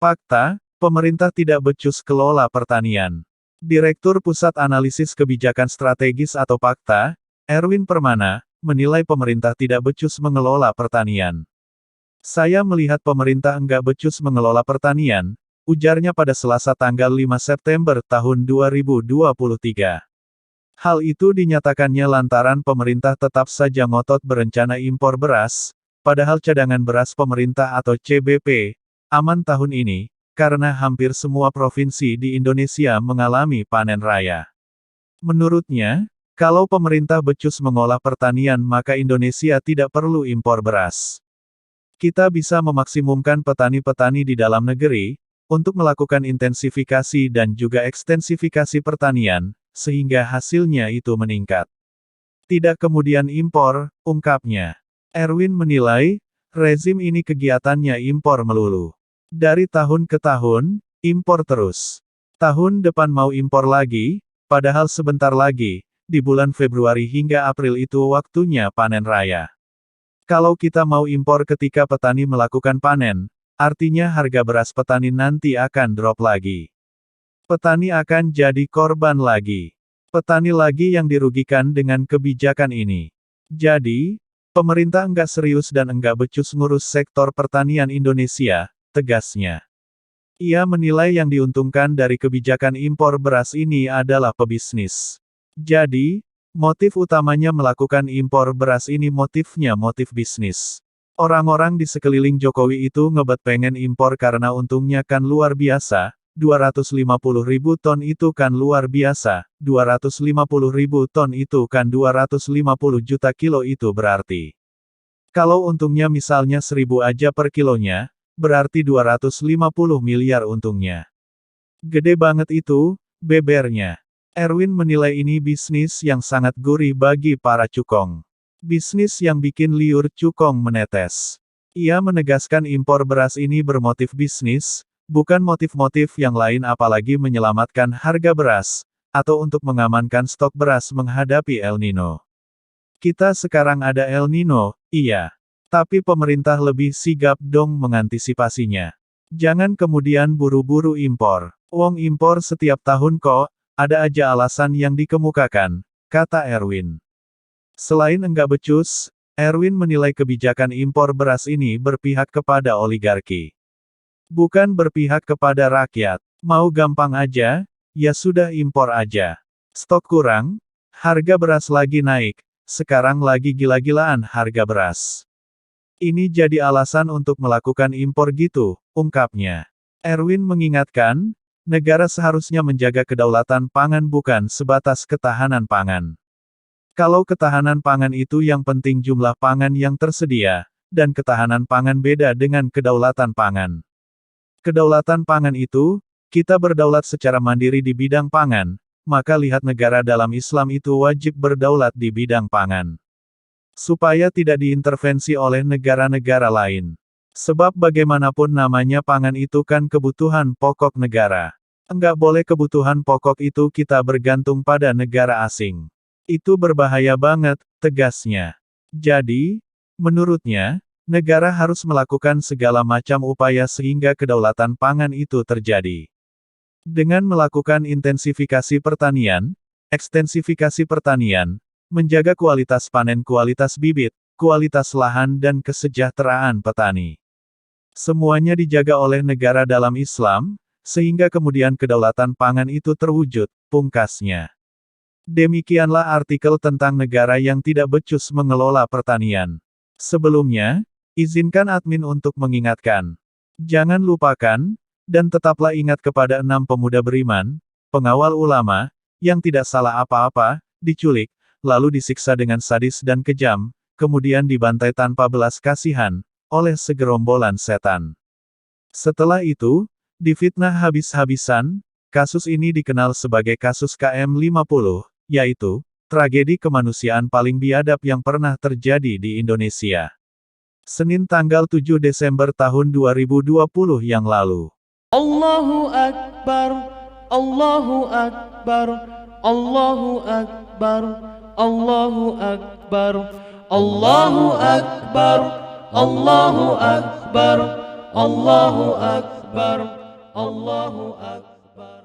Fakta, pemerintah tidak becus kelola pertanian. Direktur Pusat Analisis Kebijakan Strategis atau Pakta, Erwin Permana, menilai pemerintah tidak becus mengelola pertanian. Saya melihat pemerintah enggak becus mengelola pertanian, ujarnya pada Selasa tanggal 5 September tahun 2023. Hal itu dinyatakannya lantaran pemerintah tetap saja ngotot berencana impor beras, padahal cadangan beras pemerintah atau CBP, aman tahun ini, karena hampir semua provinsi di Indonesia mengalami panen raya. Menurutnya, kalau pemerintah becus mengolah pertanian maka Indonesia tidak perlu impor beras. Kita bisa memaksimumkan petani-petani di dalam negeri, untuk melakukan intensifikasi dan juga ekstensifikasi pertanian, sehingga hasilnya itu meningkat. Tidak kemudian impor, ungkapnya. Erwin menilai, rezim ini kegiatannya impor melulu. Dari tahun ke tahun, impor terus. Tahun depan mau impor lagi, padahal sebentar lagi, di bulan Februari hingga April itu waktunya panen raya. Kalau kita mau impor ketika petani melakukan panen, artinya harga beras petani nanti akan drop lagi. Petani akan jadi korban lagi. Petani lagi yang dirugikan dengan kebijakan ini. Jadi, pemerintah enggak serius dan enggak becus ngurus sektor pertanian Indonesia, tegasnya. Ia menilai yang diuntungkan dari kebijakan impor beras ini adalah pebisnis. Jadi, motif utamanya melakukan impor beras ini motifnya motif bisnis. Orang-orang di sekeliling Jokowi itu ngebet pengen impor karena untungnya kan luar biasa, 250.000 ton itu kan luar biasa, 250.000 ton itu kan 250 juta kilo itu berarti. Kalau untungnya misalnya 1000 aja per kilonya, berarti 250 miliar untungnya. Gede banget itu, bebernya. Erwin menilai ini bisnis yang sangat gurih bagi para cukong. Bisnis yang bikin liur cukong menetes. Ia menegaskan impor beras ini bermotif bisnis, bukan motif-motif yang lain apalagi menyelamatkan harga beras, atau untuk mengamankan stok beras menghadapi El Nino. Kita sekarang ada El Nino, iya. Tapi pemerintah lebih sigap dong mengantisipasinya. Jangan kemudian buru-buru impor. Wong impor setiap tahun kok, ada aja alasan yang dikemukakan, kata Erwin. Selain enggak becus, Erwin menilai kebijakan impor beras ini berpihak kepada oligarki. Bukan berpihak kepada rakyat. Mau gampang aja, ya sudah impor aja. Stok kurang, harga beras lagi naik, sekarang lagi gila-gilaan harga beras. Ini jadi alasan untuk melakukan impor gitu, ungkapnya. Erwin mengingatkan, negara seharusnya menjaga kedaulatan pangan bukan sebatas ketahanan pangan. Kalau ketahanan pangan itu yang penting jumlah pangan yang tersedia, dan ketahanan pangan beda dengan kedaulatan pangan. Kedaulatan pangan itu, kita berdaulat secara mandiri di bidang pangan, maka lihat negara dalam Islam itu wajib berdaulat di bidang pangan. Supaya tidak diintervensi oleh negara-negara lain. Sebab bagaimanapun namanya pangan itu kan kebutuhan pokok negara. Enggak boleh kebutuhan pokok itu kita bergantung pada negara asing. Itu berbahaya banget, tegasnya. Jadi, menurutnya, negara harus melakukan segala macam upaya sehingga kedaulatan pangan itu terjadi. Dengan melakukan intensifikasi pertanian, ekstensifikasi pertanian, menjaga kualitas panen, kualitas bibit, kualitas lahan dan kesejahteraan petani. Semuanya dijaga oleh negara dalam Islam, sehingga kemudian kedaulatan pangan itu terwujud, pungkasnya. Demikianlah artikel tentang negara yang tidak becus mengelola pertanian. Sebelumnya, izinkan admin untuk mengingatkan. Jangan lupakan, dan tetaplah ingat kepada 6 pemuda beriman, pengawal ulama, yang tidak salah apa-apa, diculik, lalu disiksa dengan sadis dan kejam, kemudian dibantai tanpa belas kasihan, oleh segerombolan setan. Setelah itu, difitnah habis-habisan, kasus ini dikenal sebagai kasus KM50, yaitu, tragedi kemanusiaan paling biadab yang pernah terjadi di Indonesia. Senin tanggal 7 Desember tahun 2020 yang lalu. Allahu Akbar, Allahu Akbar, Allahu Akbar, Allahu Akbar, Allahu Akbar, Allahu Akbar, Allahu Akbar. أكبر الله أكبر